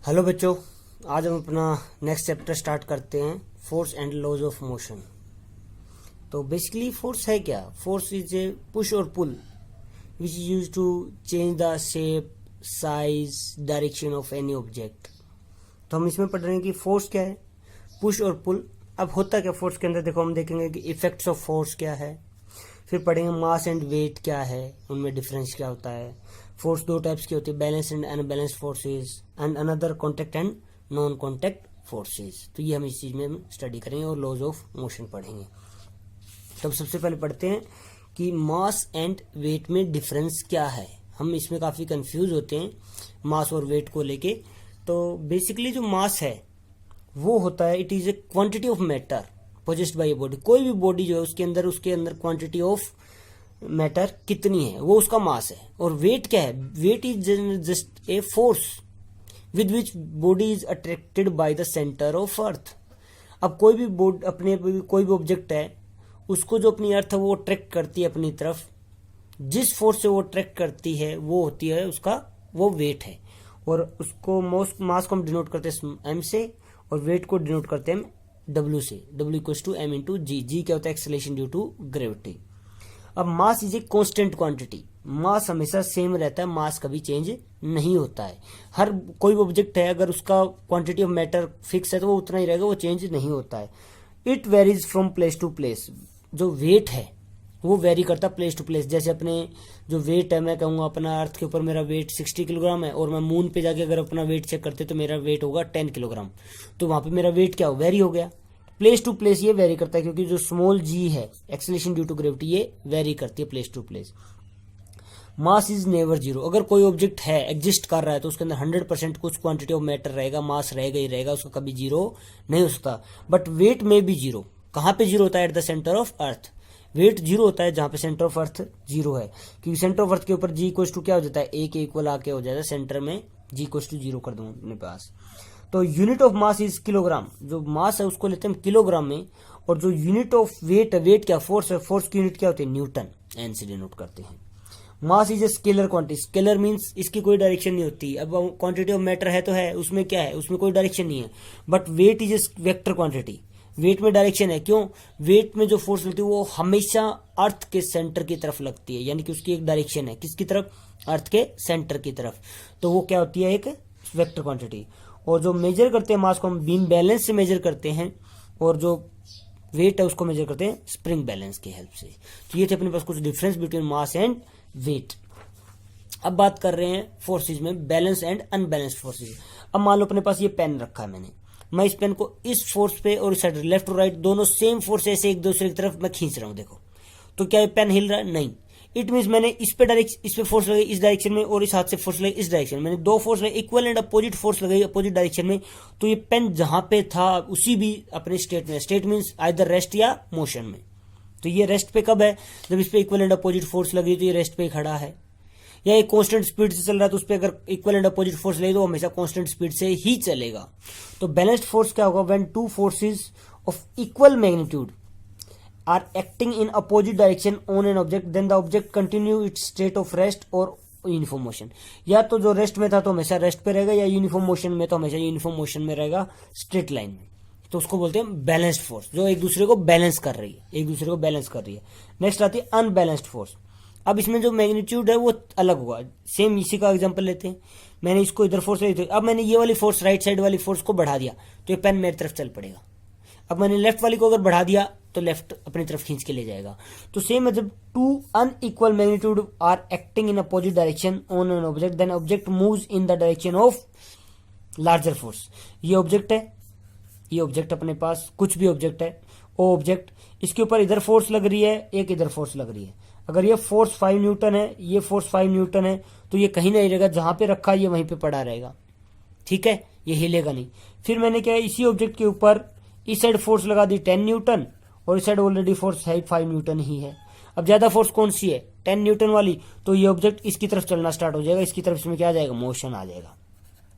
Hello बच्चों, आज हम अपना नेक्स्ट चैप्टर स्टार्ट करते हैं, force and laws of motion. तो बेसिकली फोर्स है क्या? फोर्स इज ए पुश और pull which is use to change the shape, size, direction of any object. तो हम इसमें पढ़ रहे हैं कि फोर्स क्या है, पुश और पुल। अब होता क्या फोर्स के अंदर, देखो हम देखेंगे कि इफेक्ट्स ऑफ फोर्स क्या है, फिर पढ़ेंगे मास एंड वेट क्या है, उनमें डिफरेंस क्या होता है। फोर्स दो टाइप्स की होती है, balance and unbalanced forces and another contact and non contact forces. तो ये हम इस चीज में हम स्टडी करेंगे और लॉज ऑफ मोशन पढ़ेंगे। तो सबसे पहले पढ़ते हैं कि मास एंड वेट में डिफरेंस क्या है। हम इसमें काफी कंफ्यूज होते हैं मास और वेट को लेके। तो बेसिकली जो मास है वो होता है, it is a quantity of matter possessed by a body. कोई भी बॉडी जो है उसके अंदर क्वांटिटी ऑफ मैटर कितनी है वो उसका मास है। और वेट क्या है? Weight is just a force with which body is attracted by the centre of earth. अब कोई भी कोई भी ऑब्जेक्ट है, उसको जो अपनी अर्थ है वो अट्रैक्ट करती है अपनी तरफ, जिस फोर्स से वो अट्रैक्ट करती है वो होती है उसका वो वेट है। और उसको मास को हम डिनोट करते हैं एम से, और वेट को डिनोट करते हैं डब्ल्यू से। W equals to M into G. G क्या होता है? Acceleration due to gravity. अब mass is a constant quantity. Mass हमेशा सेम रहता है, मास कभी चेंज नहीं होता है। हर कोई भी ऑब्जेक्ट है, अगर उसका क्वांटिटी ऑफ मैटर फिक्स है तो वो उतना ही रहेगा, वो चेंज नहीं होता है। It varies from place to place. जो वेट है वो वेरी करता है प्लेस टू प्लेस। जैसे अपने जो वेट है, मैं कहूँगा अपना अर्थ के ऊपर मेरा वेट 60 किलोग्राम है, और मैं मून पे जाके अगर अपना वेट चेक करते तो मेरा वेट होगा 10 किलोग्राम। तो वहां पे मेरा वेट क्या हो? वेरी हो गया। प्लेस टू प्लेस ये वेरी करता है, क्योंकि जो स्मॉल जी है, एक्सेलरेशन ड्यू टू ग्रेविटी, ये वेरी करती है place to place. Mass is never zero. अगर कोई ऑब्जेक्ट है, एग्जिस्ट कर रहा है, तो उसके अंदर 100% कुछ क्वांटिटी ऑफ मैटर रहेगा, मास रहेगा ही रहेगा, उसका कभी जीरो नहीं हो सकता। बट वेट में भी जीरो। कहाँ पे जीरो होता है? At the centre of earth. Weight zero होता है जहां पे सेंटर ऑफ अर्थ जीरो है, क्योंकि सेंटर ऑफ अर्थ के ऊपर जी इक्वल्स टू क्या हो जाता है? ए के इक्वल आके हो जाता है सेंटर में, जी इक्वल्स टू जीरो कर दूं अपने पास। तो unit of mass is kilogram. जो मास है उसको लेते हैं किलोग्राम में, और जो यूनिट ऑफ वेट है, वेट क्या? फोर्स है, फोर्स की यूनिट क्या होती है? न्यूटन। एन से डिनोट करते हैं। मास is a scalar quantity. Scalar means इसकी कोई डायरेक्शन नहीं होती। अब क्वांटिटी ऑफ मैटर है तो है, उसमें क्या है? उसमें कोई डायरेक्शन नहीं है। But weight is a vector quantity. Weight में डायरेक्शन है। क्यों? वेट में जो फोर्स लगती है वो हमेशा अर्थ के सेंटर की तरफ लगती है, यानी कि उसकी एक डायरेक्शन है। किसकी तरफ? अर्थ के सेंटर की तरफ। तो वो क्या होती है? एक वेक्टर क्वांटिटी। और जो मेजर करते हैं मास को, हम बीम बैलेंस से मेजर करते हैं, और जो वेट है उसको मेजर करते हैं स्प्रिंग बैलेंस की हेल्प से। तो ये थे अपने पास कुछ difference between mass and weight. अब बात कर रहे हैं फोर्सेज में, बैलेंस एंड अनबैलेंस्ड फोर्सेज। अब मान लो अपने पास ये पेन रखा है मैंने, मैं इस पेन को इस फोर्स पे और इस साइड लेफ्ट और राइट दोनों सेम फोर्स ऐसे एक दूसरे की तरफ मैं खींच रहा हूं, देखो। तो क्या ये पेन हिल रहा है? नहीं। इट मीन मैंने इस पे फोर्स लगाई इस डायरेक्शन में, और इस हाथ से फोर्स लगाई इस डायरेक्शन में। मैंने दो फोर्स लगाई, इक्वल एंड अपोजिट फोर्स लगाई अपोजिट डायरेक्शन में। तो ये पेन जहां पे था उसी भी अपने स्टेट में, स्टेट मीन्स आइदर रेस्ट या मोशन में। तो ये रेस्ट पे कब है? जब इस पे इक्वल एंड अपोजिट फोर्स लगी, तो ये रेस्ट पे खड़ा है। या एक कांस्टेंट स्पीड से चल रहा है, तो उस पर अगर इक्वल एंड अपोजिट फोर्स लगे तो हमेशा कांस्टेंट स्पीड से ही चलेगा। तो बैलेंस्ड फोर्स क्या होगा? When two forces of equal magnitude are acting in opposite direction on an object, then the object continue its state of rest और यूनिफॉर्म मोशन। या तो जो रेस्ट में था तो हमेशा रेस्ट पे रहेगा, या यूनिफॉर्म मोशन में तो हमेशा यूनिफॉर्म मोशन में रहेगा, स्ट्रेट लाइन में। तो उसको बोलते हैं बैलेंस्ड फोर्स, जो एक दूसरे को बैलेंस कर रही है, एक दूसरे को बैलेंस कर रही है। नेक्स्ट आती है अनबैलेंस्ड फोर्स। अब इसमें जो मैग्नीट्यूड है वो अलग होगा। सेम इसी का एग्जांपल लेते हैं, मैंने इसको इधर फोर्स ली, अब मैंने ये वाली फोर्स, राइट साइड वाली फोर्स को बढ़ा दिया तो ये पेन मेरी तरफ चल पड़ेगा। अब मैंने लेफ्ट वाली को अगर बढ़ा दिया तो लेफ्ट अपनी तरफ खींच के ले जाएगा। तो सेम है, जब two unequal magnitude are acting in opposite direction on an object, then object moves in the direction of larger force. ये ऑब्जेक्ट है, ये ऑब्जेक्ट अपने पास कुछ भी ऑब्जेक्ट है, वो ऑब्जेक्ट, इसके ऊपर इधर फोर्स लग रही है, एक इधर फोर्स लग रही है। अगर ये फोर्स 5 न्यूटन है, ये फोर्स 5 न्यूटन है, तो ये कहीं नहीं रहेगा, जहां पे रखा ये वहीं पे पड़ा रहेगा। ठीक है, ये हिलेगा नहीं। फिर मैंने क्या है, इसी ऑब्जेक्ट के ऊपर इस साइड फोर्स लगा दी 10 न्यूटन, और इस साइड ऑलरेडी फोर्स 5 न्यूटन ही है। अब ज्यादा फोर्स कौन सी है? 10 न्यूटन वाली। तो ये ऑब्जेक्ट इसकी तरफ चलना स्टार्ट हो जाएगा, इसकी तरफ, इसमें क्या आ जाएगा? मोशन आ जाएगा।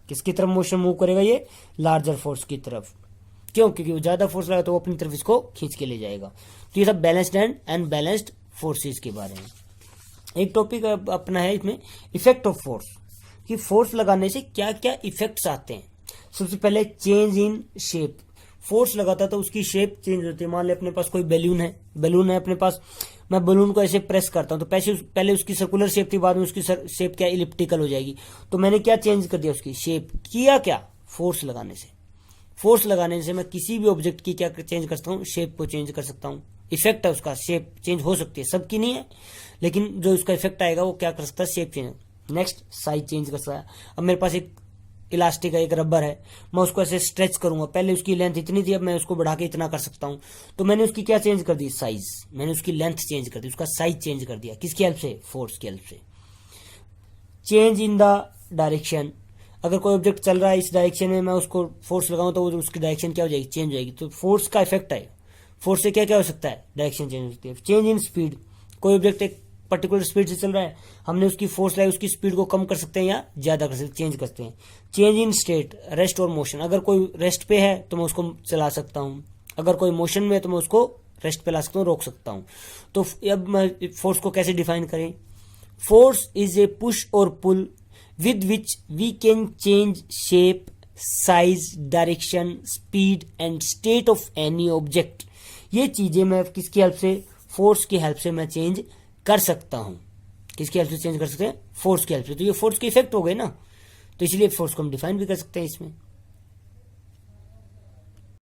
किसकी तरफ मोशन मूव करेगा? ये लार्जर फोर्स की तरफ। क्यों? क्योंकि वो ज्यादा फोर्स लगा तो वो अपनी तरफ इसको खींच के ले जाएगा। तो ये सब बैलेंस्ड एंड अनबैलेंस्ड फोर्सेस के बारे में। एक टॉपिक अपना है इसमें, इफेक्ट ऑफ फोर्स, कि फोर्स लगाने से क्या क्या इफेक्ट्स आते हैं। सबसे पहले चेंज इन शेप, फोर्स लगाता है तो उसकी शेप चेंज होती है। मान ले अपने पास कोई बैलून है अपने पास, मैं बैलून को ऐसे प्रेस करता हूं तो पहले उसकी सर्कुलर शेप थी, बाद में उसकी शेप क्या इलिप्टिकल हो जाएगी। तो मैंने क्या चेंज कर दिया, उसकी शेप किया क्या, फोर्स लगाने से। फोर्स लगाने से मैं किसी भी ऑब्जेक्ट की क्या चेंज कर सकता हूँ, शेप को चेंज कर सकता हूँ। इफेक्ट है उसका, शेप चेंज हो सकती है, सबकी नहीं है, लेकिन जो उसका इफेक्ट आएगा वो क्या कर सकता है, shape change. Next size change कर सकता है। अब मेरे पास एक इलास्टिक है, एक रबर है, मैं उसको ऐसे स्ट्रेच करूंगा, पहले उसकी लेंथ इतनी थी, अब मैं उसको बढ़ा के इतना कर सकता हूं। तो मैंने उसकी क्या चेंज कर दी, साइज, मैंने उसकी लेंथ चेंज कर दी, उसका साइज चेंज कर दिया, किसकी हेल्प से, फोर्स की हेल्प से। चेंज इन द डायरेक्शन, अगर कोई ऑब्जेक्ट चल रहा है इस डायरेक्शन में, मैं उसको फोर्स लगाऊं तो उसकी डायरेक्शन क्या हो जाएगी, चेंज हो जाएगी। तो फोर्स का इफेक्ट है, फोर्स से क्या क्या हो सकता है, डायरेक्शन चेंज हो सकती है। चेंज इन स्पीड, कोई ऑब्जेक्ट एक पर्टिकुलर स्पीड से चल रहा है, हमने उसकी फोर्स लाई, उसकी स्पीड को कम कर सकते हैं या ज्यादा कर सकते हैं, चेंज करते हैं। चेंज इन स्टेट, रेस्ट और मोशन, अगर कोई रेस्ट पे है तो मैं उसको चला सकता हूं, अगर कोई मोशन में है तो मैं उसको रेस्ट पे ला सकता हूँ, रोक सकता हूं। तो अब मैं फोर्स को कैसे डिफाइन करें, फोर्स इज ए पुश और पुल with which we can change shape, size, direction, speed and state of any object। ये चीजें मैं किसकी हेल्प से, फोर्स की हेल्प से मैं चेंज कर सकता हूं। किसकी हेल्प से चेंज कर सकते हैं, फोर्स की हेल्प से। तो ये फोर्स के इफेक्ट हो गए ना, तो इसलिए फोर्स को हम डिफाइन भी कर सकते हैं इसमें।